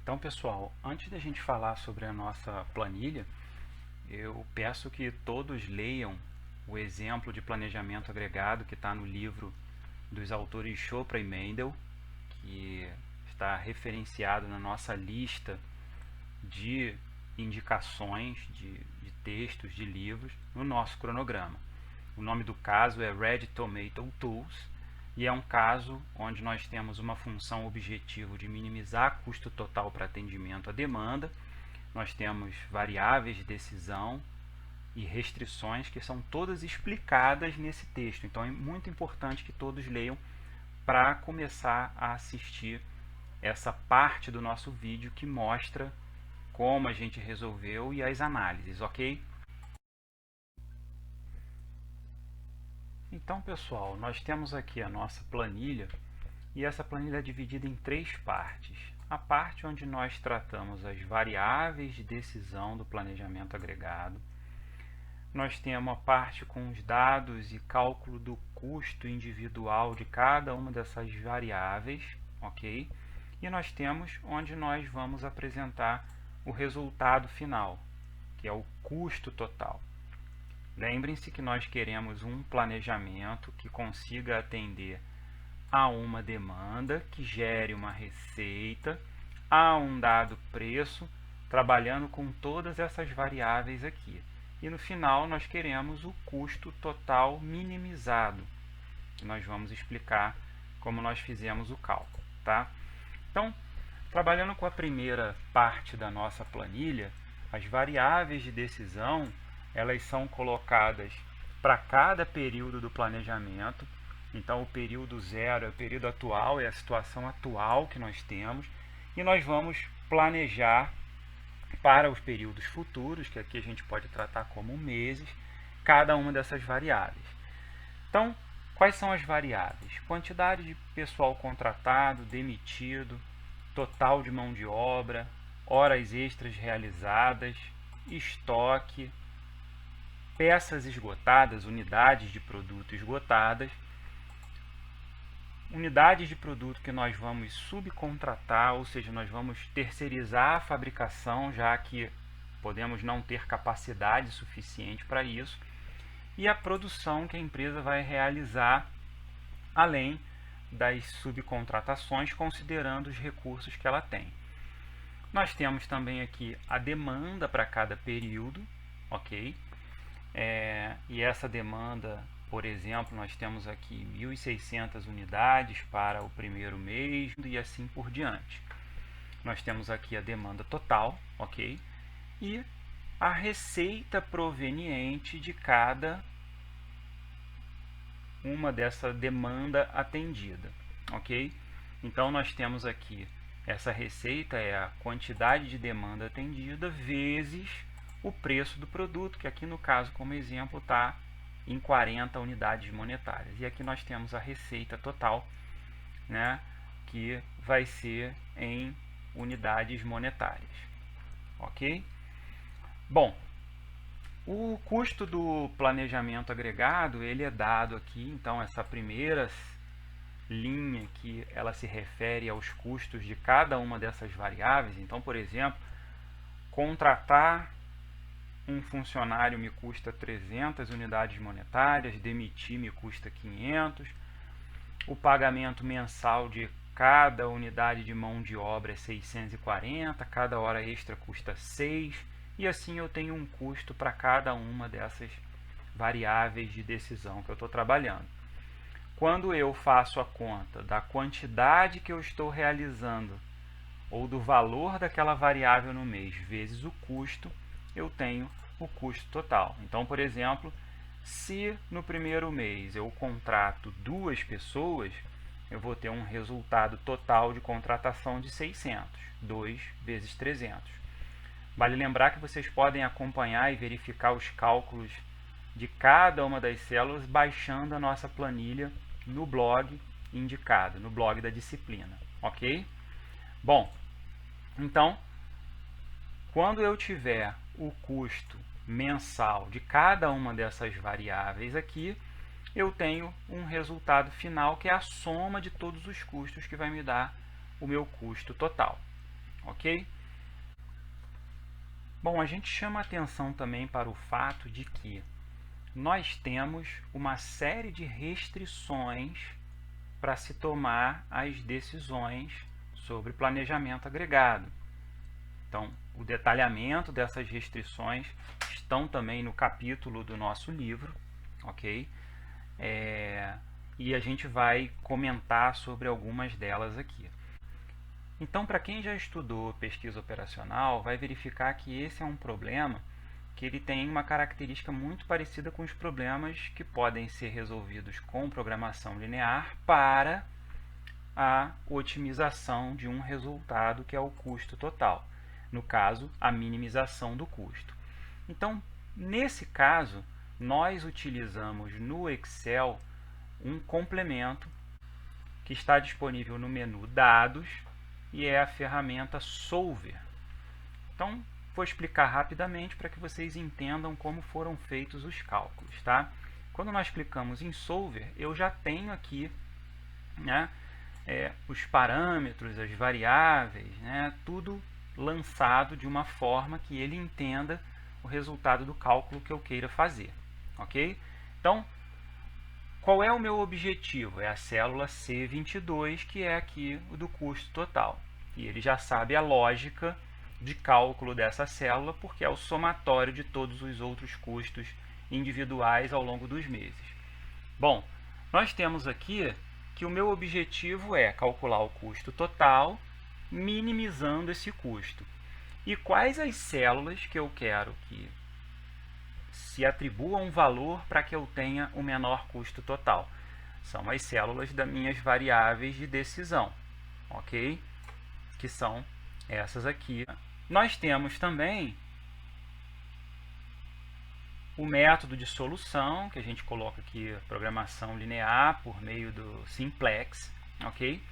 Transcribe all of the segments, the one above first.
Então, pessoal, antes da gente falar sobre a nossa planilha, eu peço que todos leiam o exemplo de planejamento agregado que está no livro dos autores Chopra e Mendel, que está referenciado na nossa lista de indicações de textos, de livros, no nosso cronograma. O nome do caso é Red Tomato Tools e é um caso onde nós temos uma função objetivo de minimizar custo total para atendimento à demanda. Nós temos variáveis de decisão e restrições que são todas explicadas nesse texto. Então é muito importante que todos leiam para começar a assistir essa parte do nosso vídeo que mostra como a gente resolveu e as análises, ok? Então, pessoal, nós temos aqui a nossa planilha e essa planilha é dividida em três partes. A parte onde nós tratamos as variáveis de decisão do planejamento agregado. Nós temos a parte com os dados e cálculo do custo individual de cada uma dessas variáveis, ok? E nós temos onde nós vamos apresentar o resultado final, que é o custo total. Lembrem-se que nós queremos um planejamento que consiga atender a uma demanda, que gere uma receita, a um dado preço, trabalhando com todas essas variáveis aqui. E no final nós queremos o custo total minimizado, que nós vamos explicar como nós fizemos o cálculo, tá? Então, trabalhando com a primeira parte da nossa planilha, as variáveis de decisão, elas são colocadas para cada período do planejamento. Então, o período 0 é o período atual, é a situação atual que nós temos. E nós vamos planejar para os períodos futuros, que aqui a gente pode tratar como meses, cada uma dessas variáveis. Então, quais são as variáveis? Quantidade de pessoal contratado, demitido, total de mão de obra, horas extras realizadas, estoque, peças esgotadas, unidades de produto esgotadas, unidades de produto que nós vamos subcontratar, ou seja, nós vamos terceirizar a fabricação, já que podemos não ter capacidade suficiente para isso, e a produção que a empresa vai realizar, além das subcontratações, considerando os recursos que ela tem. Nós temos também aqui a demanda para cada período, ok? E essa demanda, por exemplo, nós temos aqui 1.600 unidades para o primeiro mês e assim por diante. Nós temos aqui a demanda total, ok? E a receita proveniente de cada uma dessa demanda atendida, ok? Então nós temos aqui essa receita é a quantidade de demanda atendida vezes o preço do produto, que aqui no caso, como exemplo, está em 40 unidades monetárias. E aqui nós temos a receita total, né, que vai ser em unidades monetárias. Ok? Bom, o custo do planejamento agregado, ele é dado aqui, então essa primeira linha que ela se refere aos custos de cada uma dessas variáveis. Então, por exemplo, contratar um funcionário me custa 300 unidades monetárias, demitir me custa 500, o pagamento mensal de cada unidade de mão de obra é 640, cada hora extra custa 6, e assim eu tenho um custo para cada uma dessas variáveis de decisão que eu estou trabalhando. Quando eu faço a conta da quantidade que eu estou realizando ou do valor daquela variável no mês vezes o custo, eu tenho o custo total. Então, por exemplo, se no primeiro mês eu contrato 2 pessoas, eu vou ter um resultado total de contratação de 600, 2 vezes 300. Vale lembrar que vocês podem acompanhar e verificar os cálculos de cada uma das células baixando a nossa planilha no blog indicado, no blog da disciplina, ok? Bom, então, quando eu tiver o custo mensal de cada uma dessas variáveis aqui, eu tenho um resultado final que é a soma de todos os custos que vai me dar o meu custo total, ok? Bom, a gente chama atenção também para o fato de que nós temos uma série de restrições para se tomar as decisões sobre planejamento agregado. Então, o detalhamento dessas restrições estão também no capítulo do nosso livro, ok? E a gente vai comentar sobre algumas delas aqui. Então, para quem já estudou pesquisa operacional, vai verificar que esse é um problema que ele tem uma característica muito parecida com os problemas que podem ser resolvidos com programação linear para a otimização de um resultado que é o custo total. No caso, a minimização do custo. Então, nesse caso, nós utilizamos no Excel um complemento que está disponível no menu Dados e é a ferramenta Solver. Então, vou explicar rapidamente para que vocês entendam como foram feitos os cálculos, tá? Quando nós clicamos em Solver, eu já tenho aqui, né, os parâmetros, as variáveis, né, tudo lançado de uma forma que ele entenda o resultado do cálculo que eu queira fazer, ok? Então, qual é o meu objetivo? É a célula C22, que é aqui o do custo total. E ele já sabe a lógica de cálculo dessa célula, porque é o somatório de todos os outros custos individuais ao longo dos meses. Bom, nós temos aqui que o meu objetivo é calcular o custo total, minimizando esse custo. E quais as células que eu quero que se atribua um valor para que eu tenha o menor custo total? São as células das minhas variáveis de decisão, ok? Que são essas aqui. Nós temos também o método de solução, que a gente coloca aqui a programação linear por meio do simplex, ok?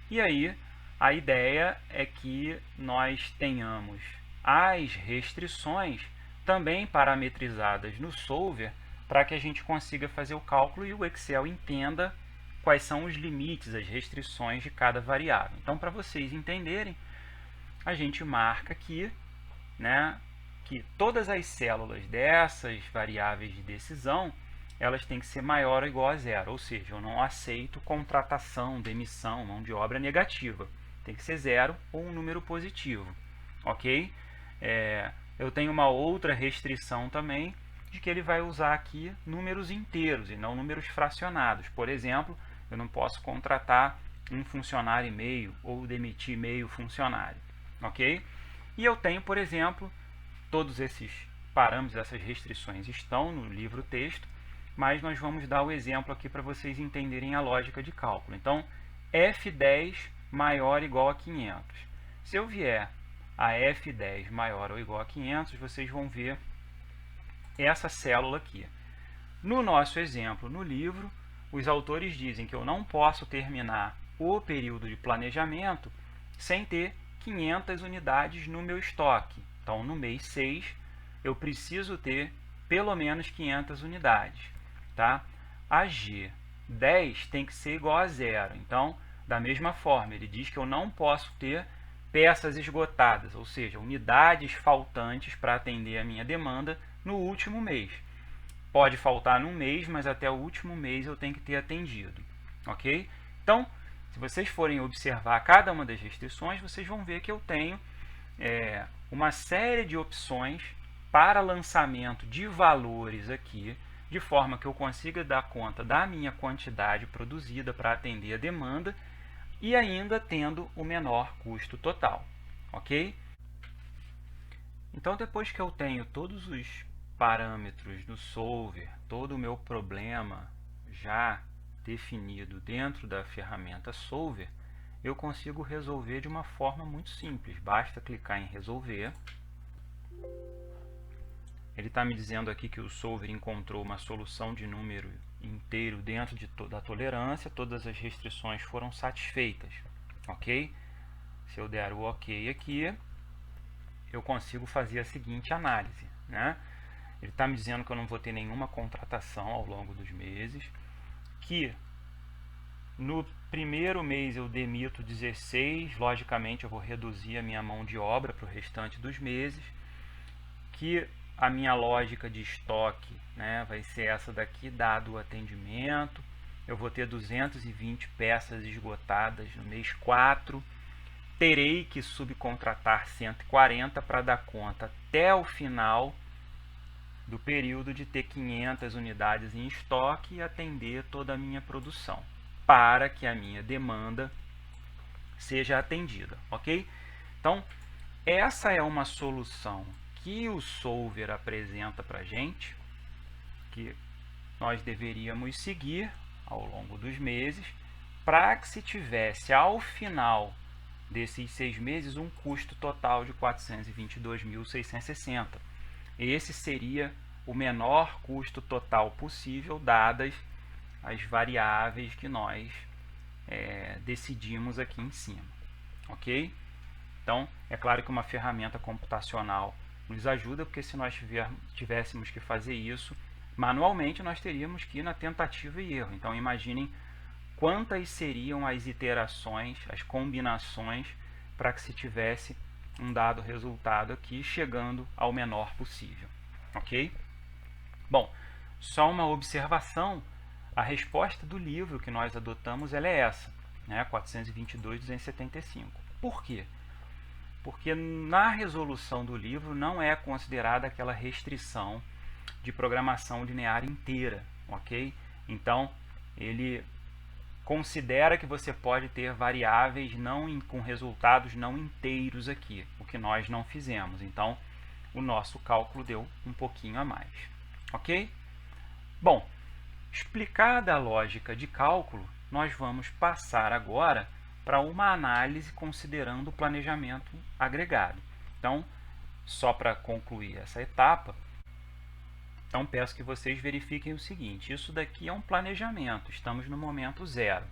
E aí a ideia é que nós tenhamos as restrições também parametrizadas no solver para que a gente consiga fazer o cálculo e o Excel entenda quais são os limites, as restrições de cada variável. Então, para vocês entenderem, a gente marca aqui, né, que todas as células dessas variáveis de decisão, elas têm que ser maior ou igual a zero, ou seja, eu não aceito contratação, demissão, mão de obra negativa. Tem que ser zero ou um número positivo, ok? Eu tenho uma outra restrição também, de que ele vai usar aqui números inteiros e não números fracionados. Por exemplo, eu não posso contratar um funcionário e meio ou demitir meio funcionário, ok? E eu tenho, por exemplo, todos esses parâmetros, essas restrições estão no livro texto, mas nós vamos dar o exemplo aqui para vocês entenderem a lógica de cálculo. Então, F10 maior ou igual a 500. Se eu vier a F10 maior ou igual a 500, vocês vão ver essa célula aqui. No nosso exemplo, no livro, os autores dizem que eu não posso terminar o período de planejamento sem ter 500 unidades no meu estoque. Então, no mês 6, eu preciso ter pelo menos 500 unidades. Tá? A G10 tem que ser igual a zero. Então, da mesma forma, ele diz que eu não posso ter peças esgotadas, ou seja, unidades faltantes para atender a minha demanda no último mês. Pode faltar num mês, mas até o último mês eu tenho que ter atendido. Ok? Então, se vocês forem observar cada uma das restrições, vocês vão ver que eu tenho uma série de opções para lançamento de valores aqui, de forma que eu consiga dar conta da minha quantidade produzida para atender a demanda e ainda tendo o menor custo total, ok? Então, depois que eu tenho todos os parâmetros do solver, todo o meu problema já definido dentro da ferramenta solver, eu consigo resolver de uma forma muito simples. Basta clicar em resolver. Ele está me dizendo aqui que o solver encontrou uma solução de número inteiro dentro da tolerância, todas as restrições foram satisfeitas, ok? Se eu der o ok aqui, eu consigo fazer a seguinte análise, né? Ele está me dizendo que eu não vou ter nenhuma contratação ao longo dos meses, que No primeiro mês eu demito 16, logicamente eu vou reduzir a minha mão de obra para o restante dos meses, que a minha lógica de estoque, né, vai ser essa daqui, dado o atendimento. Eu vou ter 220 peças esgotadas no mês 4, terei que subcontratar 140 para dar conta até o final do período de ter 500 unidades em estoque e atender toda a minha produção, para que a minha demanda seja atendida, ok? Então, essa é uma solução que o Solver apresenta para a gente, que nós deveríamos seguir ao longo dos meses, para que se tivesse ao final desses 6 meses um custo total de 422.660. Esse seria o menor custo total possível, dadas as variáveis que nós decidimos aqui em cima, ok? Então, é claro que uma ferramenta computacional nos ajuda, porque se nós tivéssemos que fazer isso manualmente, nós teríamos que ir na tentativa e erro. Então, imaginem quantas seriam as iterações, as combinações, para que se tivesse um dado resultado aqui, chegando ao menor possível, ok? Bom, só uma observação, a resposta do livro que nós adotamos ela é essa, né? 422.275. Por quê? Porque na resolução do livro não é considerada aquela restrição de programação linear inteira, ok? Então, ele considera que você pode ter variáveis com resultados não inteiros aqui, o que nós não fizemos. Então, o nosso cálculo deu um pouquinho a mais, ok? Bom, explicada a lógica de cálculo, nós vamos passar agora para uma análise considerando o planejamento agregado. Então, só para concluir essa etapa, então peço que vocês verifiquem o seguinte: isso daqui é um planejamento, estamos no momento 0,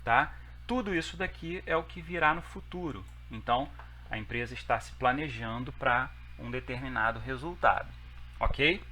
tá? Tudo isso daqui é o que virá no futuro. Então, a empresa está se planejando para um determinado resultado, ok?